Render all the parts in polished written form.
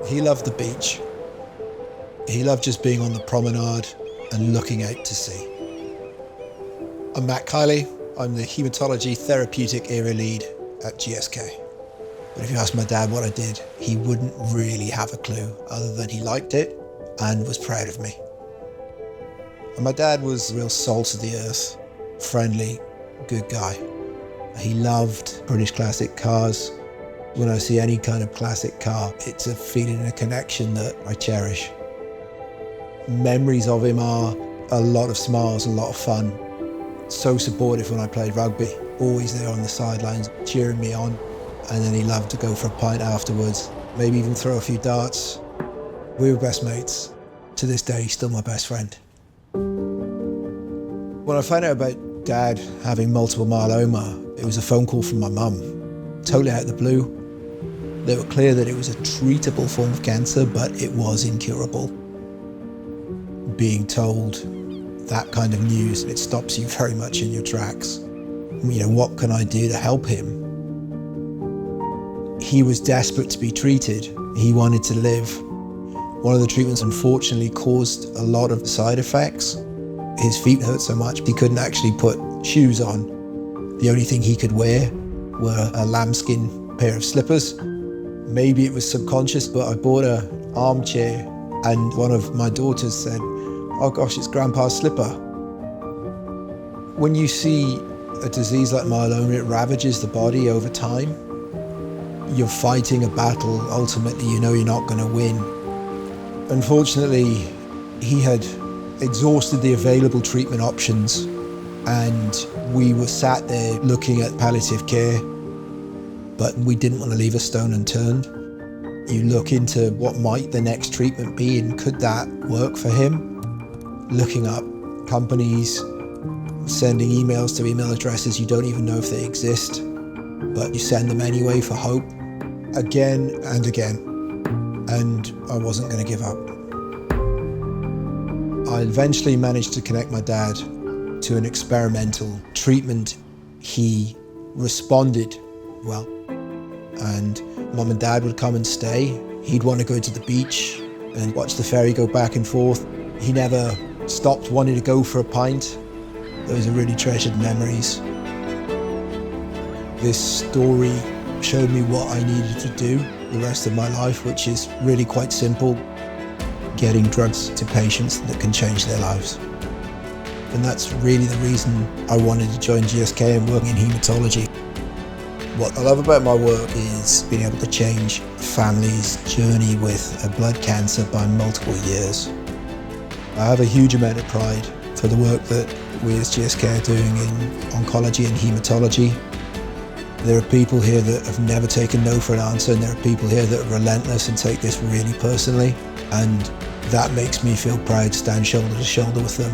He loved the beach. He loved just being on the promenade and looking out to sea. I'm Matt Kiely. I'm the Hematology Therapeutic Area Lead at GSK. But if you ask my dad what I did, he wouldn't really have a clue other than he liked it and was proud of me. And my dad was real salt of the earth, friendly, good guy. He loved British classic cars. When I see any kind of classic car, it's a feeling and a connection that I cherish. Memories of him are a lot of smiles, a lot of fun. So supportive when I played rugby, always there on the sidelines, cheering me on. And then he loved to go for a pint afterwards, maybe even throw a few darts. We were best mates. To this day, he's still my best friend. When I found out about Dad having multiple myeloma, it was a phone call from my mum, totally out of the blue. They were clear that it was a treatable form of cancer, but it was incurable. Being told that kind of news, it stops you very much in your tracks. You know, what can I do to help him? He was desperate to be treated. He wanted to live. One of the treatments unfortunately caused a lot of side effects. His feet hurt so much he couldn't actually put shoes on. The only thing he could wear were a lambskin pair of slippers. Maybe it was subconscious, but I bought an armchair and one of my daughters said, "Oh gosh, it's Grandpa's slipper." When you see a disease like myeloma, it ravages the body over time. You're fighting a battle, ultimately you know you're not going to win. Unfortunately, he had exhausted the available treatment options and we were sat there looking at palliative care, but we didn't want to leave a stone unturned. You look into what might the next treatment be and could that work for him? Looking up companies, sending emails to email addresses you don't even know if they exist, but you send them anyway for hope, again and again, and I wasn't going to give up. I eventually managed to connect my dad to an experimental treatment. He responded well, and Mum and Dad would come and stay. He'd want to go to the beach and watch the ferry go back and forth. He never stopped wanting to go for a pint. Those are really treasured memories. This story showed me what I needed to do the rest of my life, which is really quite simple: getting drugs to patients that can change their lives. And that's really the reason I wanted to join GSK and work in hematology. What I love about my work is being able to change a family's journey with a blood cancer by multiple years. I have a huge amount of pride for the work that we as GSK are doing in oncology and hematology. There are people here that have never taken no for an answer, and there are people here that are relentless and take this really personally, and that makes me feel proud to stand shoulder to shoulder with them.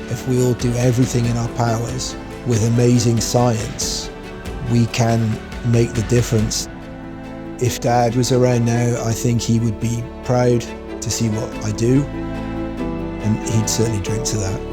If we all do everything in our powers with amazing science, we can make the difference. If Dad was around now, I think he would be proud to see what I do, and he'd certainly drink to that.